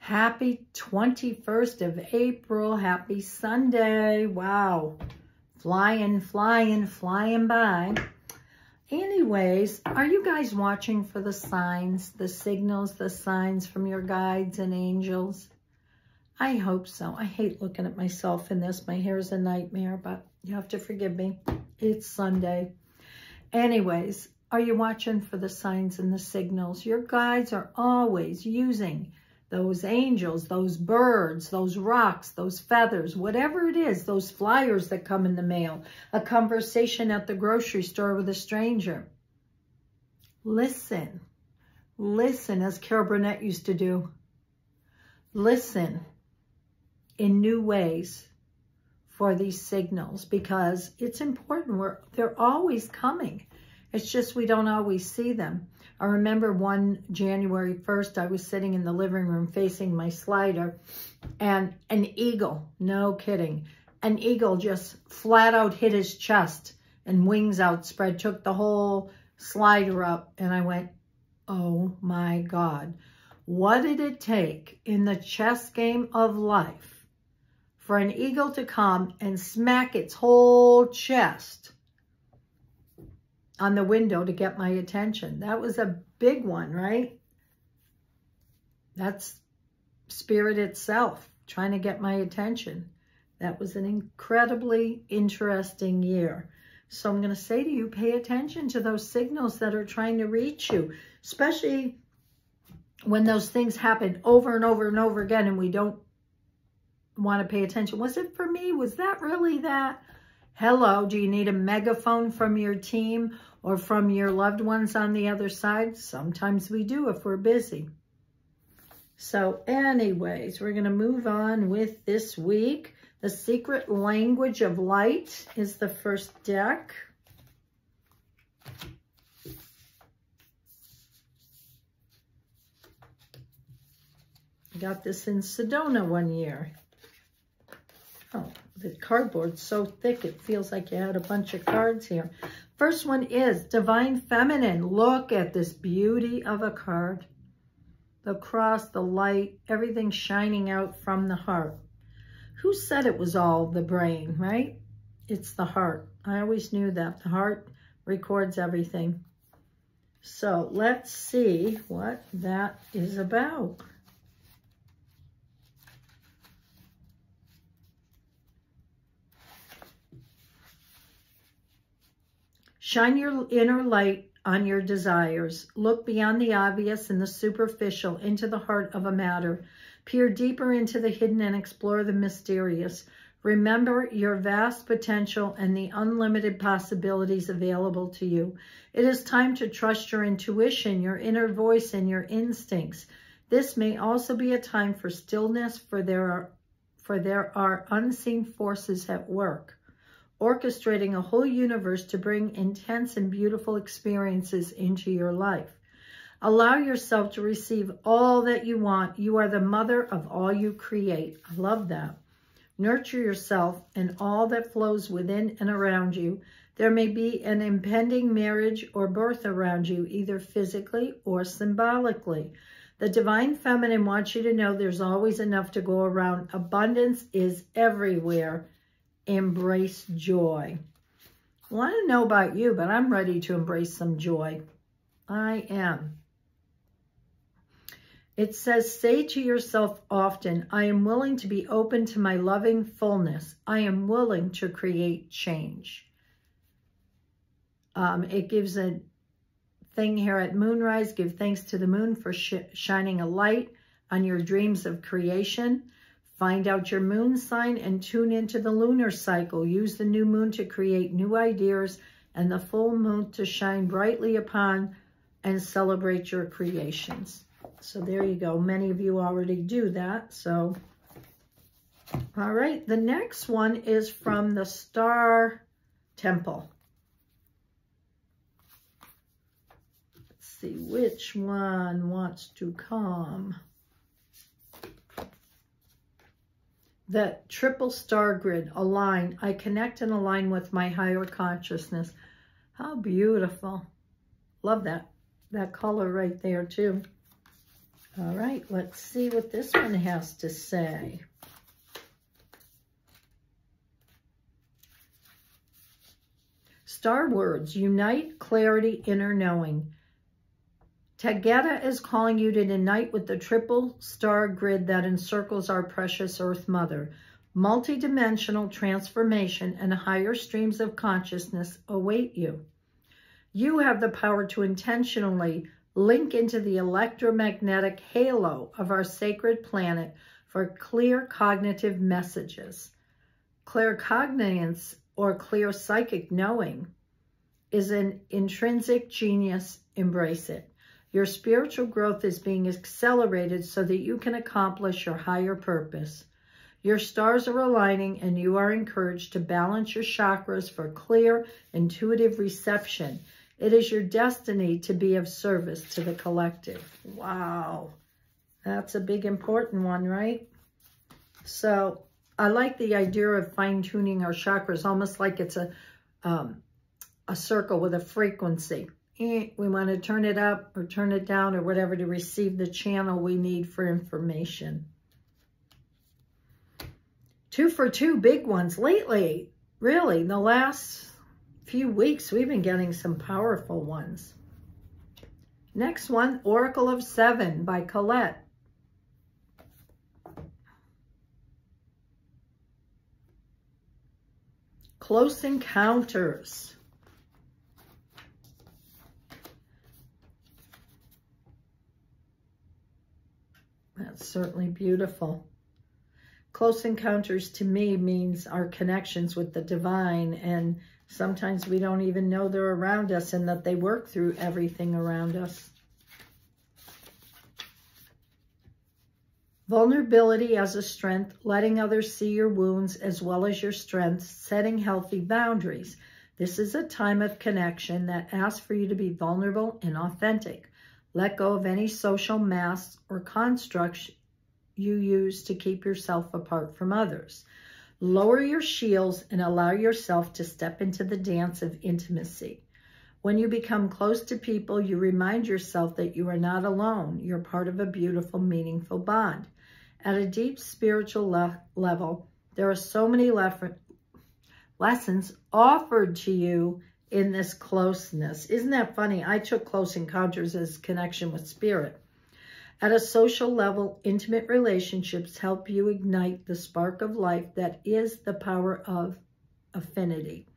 Happy 21st of April. Happy Sunday. Wow. Flying, flying, flying by. Anyways, are you guys watching for the signs, the signals, the signs from your guides and angels? I hope so. I hate looking at myself in this. My hair is a nightmare, but you have to forgive me. It's Sunday. Anyways, are you watching for the signs and the signals? Your guides are always using those angels, those birds, those rocks, those feathers, whatever it is, those flyers that come in the mail, a conversation at the grocery store with a stranger. Listen. Listen, as Carol Burnett used to do. Listen in new ways for these signals, because it's important. They're always coming. It's just we don't always see them. I remember one January 1st, I was sitting in the living room facing my slider, and an eagle, no kidding, an eagle just flat out hit his chest and wings outspread, took the whole slider up, and I went, oh my God. What did it take in the chess game of life for an eagle to come and smack its whole chest on the window to get my attention? That was a big one, right? That's spirit itself trying to get my attention. That was an incredibly interesting year. So I'm going to say to you, pay attention to those signals that are trying to reach you, especially when those things happen over and over and over again and we don't want to pay attention. Was it for me? Was that really that? Hello, do you need a megaphone from your team or from your loved ones on the other side? Sometimes we do if we're busy. So anyways, we're going to move on with this week. The Secret Language of Light is the first deck. I got this in Sedona one year. Oh, the cardboard's so thick, it feels like you had a bunch of cards here. First one is Divine Feminine. Look at this beauty of a card. The cross, the light, everything shining out from the heart. Who said it was all the brain, right? It's the heart. I always knew that. The heart records everything. So let's see what that is about. Shine your inner light on your desires. Look beyond the obvious and the superficial into the heart of a matter. Peer deeper into the hidden and explore the mysterious. Remember your vast potential and the unlimited possibilities available to you. It is time to trust your intuition, your inner voice, and your instincts. This may also be a time for stillness, for there are unseen forces at work, orchestrating a whole universe to bring intense and beautiful experiences into your life. Allow yourself to receive all that you want. You are the mother of all you create. I love that. Nurture yourself and all that flows within and around you. There may be an impending marriage or birth around you, either physically or symbolically. The Divine Feminine wants you to know there's always enough to go around. Abundance is everywhere. Embrace joy. Well, I don't know about you, but I'm ready to embrace some joy. I am. It says, say to yourself often, I am willing to be open to my loving fullness. I am willing to create change. It gives a thing here at Moonrise. Give thanks to the moon for shining a light on your dreams of creation. Find out your moon sign and tune into the lunar cycle. Use the new moon to create new ideas and the full moon to shine brightly upon and celebrate your creations. So there you go. Many of you already do that. So, all right. The next one is from the Star Temple. Let's see which one wants to come. The triple star grid, align. I connect and align with my higher consciousness. How beautiful. Love that color right there too. All right, let's see what this one has to say. Star words, unite, clarity, inner knowing. Tagata is calling you to unite with the triple star grid that encircles our precious Earth Mother. Multidimensional transformation and higher streams of consciousness await you. You have the power to intentionally link into the electromagnetic halo of our sacred planet for clear cognitive messages. Claircognizance, or clear psychic knowing, is an intrinsic genius. Embrace it. Your spiritual growth is being accelerated so that you can accomplish your higher purpose. Your stars are aligning and you are encouraged to balance your chakras for clear, intuitive reception. It is your destiny to be of service to the collective. Wow. That's a big, important one, right? So I like the idea of fine-tuning our chakras, almost like it's a circle with a frequency. We want to turn it up or turn it down or whatever to receive the channel we need for information. 2 for 2 big ones lately. Really, the last few weeks, we've been getting some powerful ones. Next one, Oracle of 7 by Colette. Close encounters. That's certainly beautiful. Close encounters to me means our connections with the divine, and sometimes we don't even know they're around us and that they work through everything around us. Vulnerability as a strength, letting others see your wounds as well as your strengths, setting healthy boundaries. This is a time of connection that asks for you to be vulnerable and authentic. Let go of any social masks or constructs you use to keep yourself apart from others. Lower your shields and allow yourself to step into the dance of intimacy. When you become close to people, you remind yourself that you are not alone. You're part of a beautiful, meaningful bond. At a deep spiritual level, there are so many lessons offered to you in this closeness. Isn't that funny? I took close encounters as connection with spirit. At a social level, intimate relationships help you ignite the spark of life that is the power of affinity.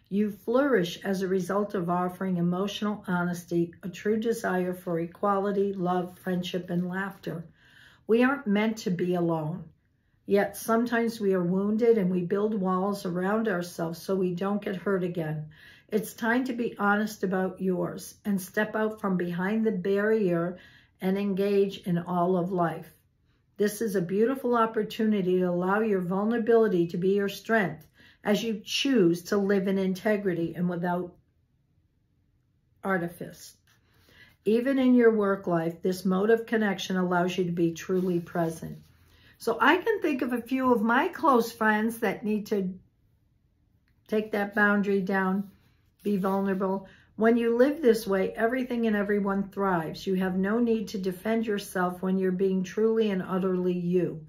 You flourish as a result of offering emotional honesty, a true desire for equality, love, friendship, and laughter. We aren't meant to be alone. Yet sometimes we are wounded and we build walls around ourselves so we don't get hurt again. It's time to be honest about yours and step out from behind the barrier and engage in all of life. This is a beautiful opportunity to allow your vulnerability to be your strength as you choose to live in integrity and without artifice. Even in your work life, this mode of connection allows you to be truly present. So I can think of a few of my close friends that need to take that boundary down, be vulnerable. When you live this way, everything and everyone thrives. You have no need to defend yourself when you're being truly and utterly you,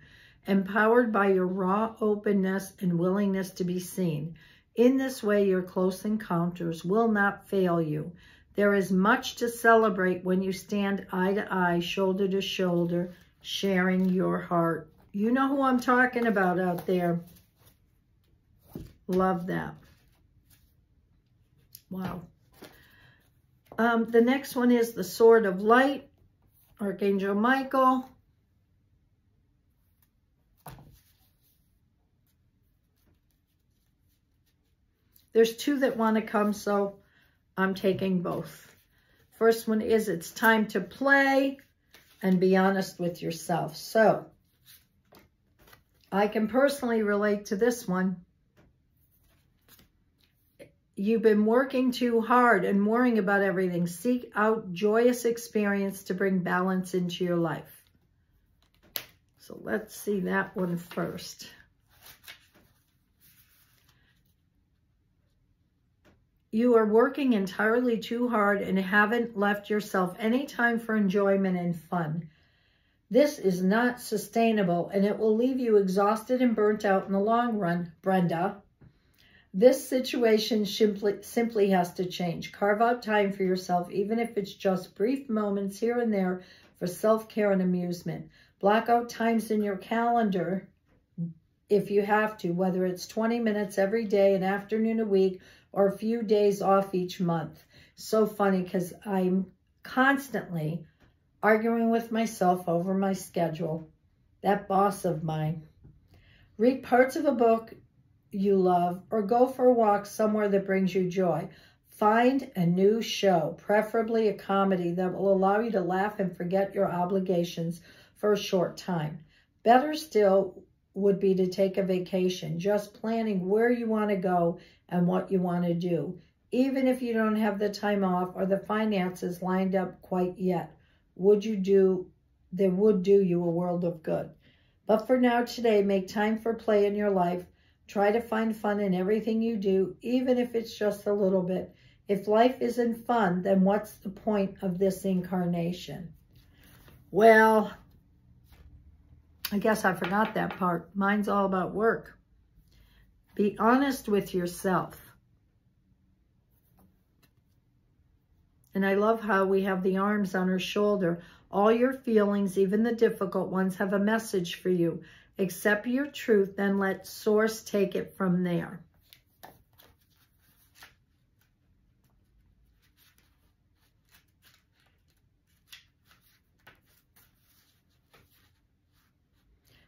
empowered by your raw openness and willingness to be seen. In this way, your close encounters will not fail you. There is much to celebrate when you stand eye to eye, shoulder to shoulder, sharing your heart. You know who I'm talking about out there. Love that. Wow. The next one is the Sword of Light, Archangel Michael. There's 2 that want to come, so I'm taking both. First one is it's time to play and be honest with yourself. So I can personally relate to this one. You've been working too hard and worrying about everything. Seek out joyous experience to bring balance into your life. So let's see that one first. You are working entirely too hard and haven't left yourself any time for enjoyment and fun. This is not sustainable, and it will leave you exhausted and burnt out in the long run, Brenda. This situation simply has to change. Carve out time for yourself, even if it's just brief moments here and there for self-care and amusement. Block out times in your calendar if you have to, whether it's 20 minutes every day, an afternoon a week, or a few days off each month. So funny because I'm constantly arguing with myself over my schedule. That boss of mine. Read parts of a book you love, or go for a walk somewhere that brings you joy. Find a new show, preferably a comedy that will allow you to laugh and forget your obligations for a short time. Better still would be to take a vacation, just planning where you want to go and what you want to do, even if you don't have the time off or the finances lined up quite yet. They would do you a world of good. But for now, today, make time for play in your life. Try to find fun in everything you do, even if it's just a little bit. If life isn't fun, then what's the point of this incarnation? Well, I guess I forgot that part. Mine's all about work. Be honest with yourself. And I love how we have the arms on her shoulder. All your feelings, even the difficult ones, have a message for you. Accept your truth, then let Source take it from there.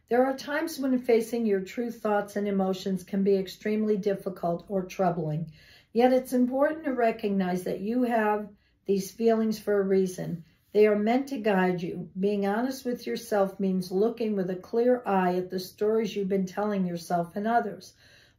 There are times when facing your true thoughts and emotions can be extremely difficult or troubling. Yet it's important to recognize that you have these feelings for a reason. They are meant to guide you. Being honest with yourself means looking with a clear eye at the stories you've been telling yourself and others,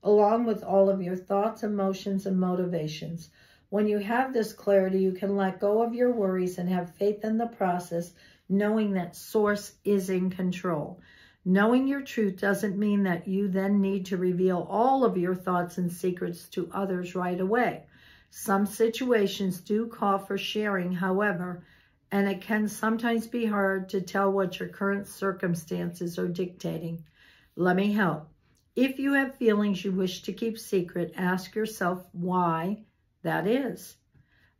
along with all of your thoughts, emotions, and motivations. When you have this clarity, you can let go of your worries and have faith in the process, knowing that Source is in control. Knowing your truth doesn't mean that you then need to reveal all of your thoughts and secrets to others right away. Some situations do call for sharing, however, and it can sometimes be hard to tell what your current circumstances are dictating. Let me help. If you have feelings you wish to keep secret, ask yourself why that is.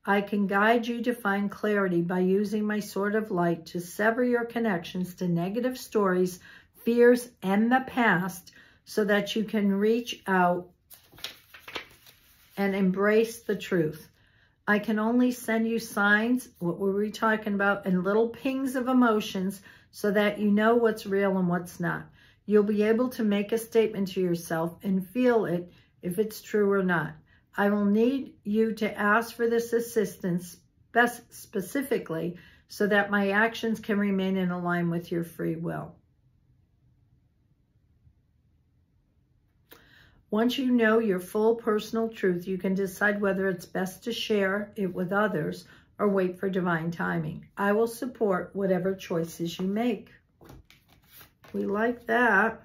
I can guide you to find clarity by using my sword of light to sever your connections to negative stories, fears, and the past so that you can reach out and embrace the truth. I can only send you signs, what were we talking about, and little pings of emotions so that you know what's real and what's not. You'll be able to make a statement to yourself and feel it if it's true or not. I will need you to ask for this assistance specifically so that my actions can remain in line with your free will. Once you know your full personal truth, you can decide whether it's best to share it with others or wait for divine timing. I will support whatever choices you make. We like that.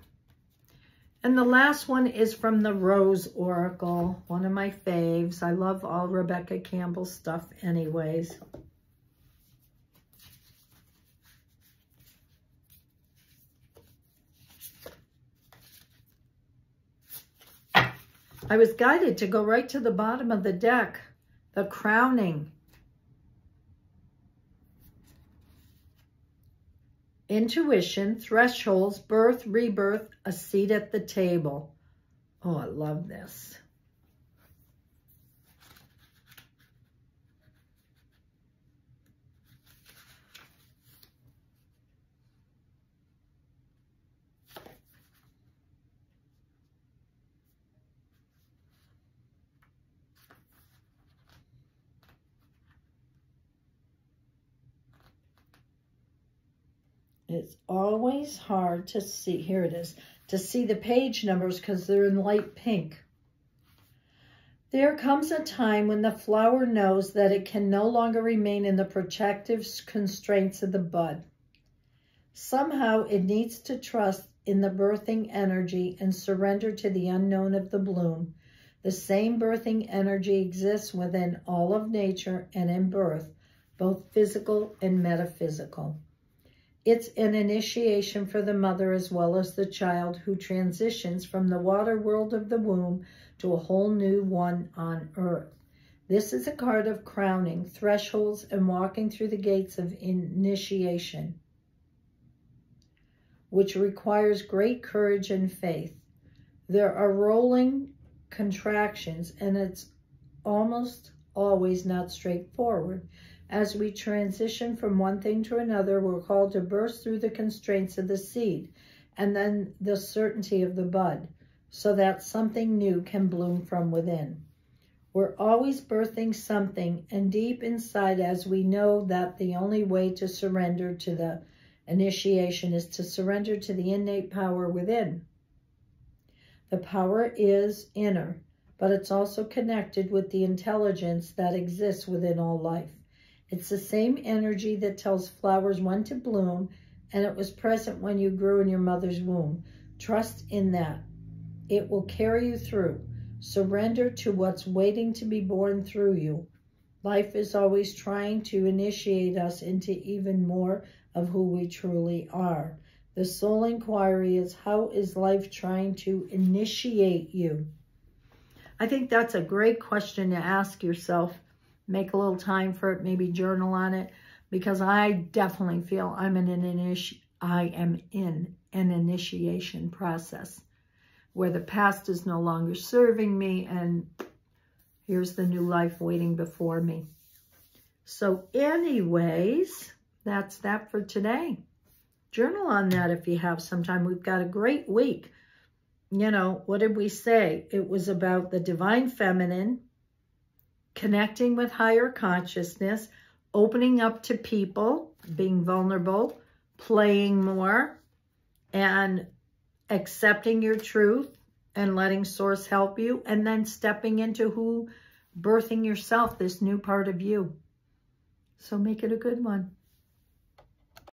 And the last one is from the Rose Oracle, one of my faves. I love all Rebecca Campbell stuff anyways. I was guided to go right to the bottom of the deck, the crowning. Intuition, thresholds, birth, rebirth, a seat at the table. Oh, I love this. It's always hard to see, here it is, to see the page numbers because they're in light pink. There comes a time when the flower knows that it can no longer remain in the protective constraints of the bud. Somehow it needs to trust in the birthing energy and surrender to the unknown of the bloom. The same birthing energy exists within all of nature and in birth, both physical and metaphysical. It's an initiation for the mother as well as the child who transitions from the water world of the womb to a whole new one on earth. This is a card of crowning, thresholds, and walking through the gates of initiation, which requires great courage and faith. There are rolling contractions, and it's almost always not straightforward. As we transition from one thing to another, we're called to burst through the constraints of the seed and then the certainty of the bud, so that something new can bloom from within. We're always birthing something, and deep inside, as we know that the only way to surrender to the initiation is to surrender to the innate power within. The power is inner, but it's also connected with the intelligence that exists within all life. It's the same energy that tells flowers when to bloom, and it was present when you grew in your mother's womb. Trust in that. It will carry you through. Surrender to what's waiting to be born through you. Life is always trying to initiate us into even more of who we truly are. The soul inquiry is, how is life trying to initiate you? I think that's a great question to ask yourself. Make a little time for it, maybe journal on it, because I definitely feel I am in an initiation process where the past is no longer serving me, and here's the new life waiting before me. So anyways, that's that for today. Journal on that if you have some time. We've got a great week. You know, what did we say? It was about the divine feminine, connecting with higher consciousness, opening up to people, being vulnerable, playing more, and accepting your truth and letting source help you, and then stepping into birthing yourself, this new part of you. So make it a good one.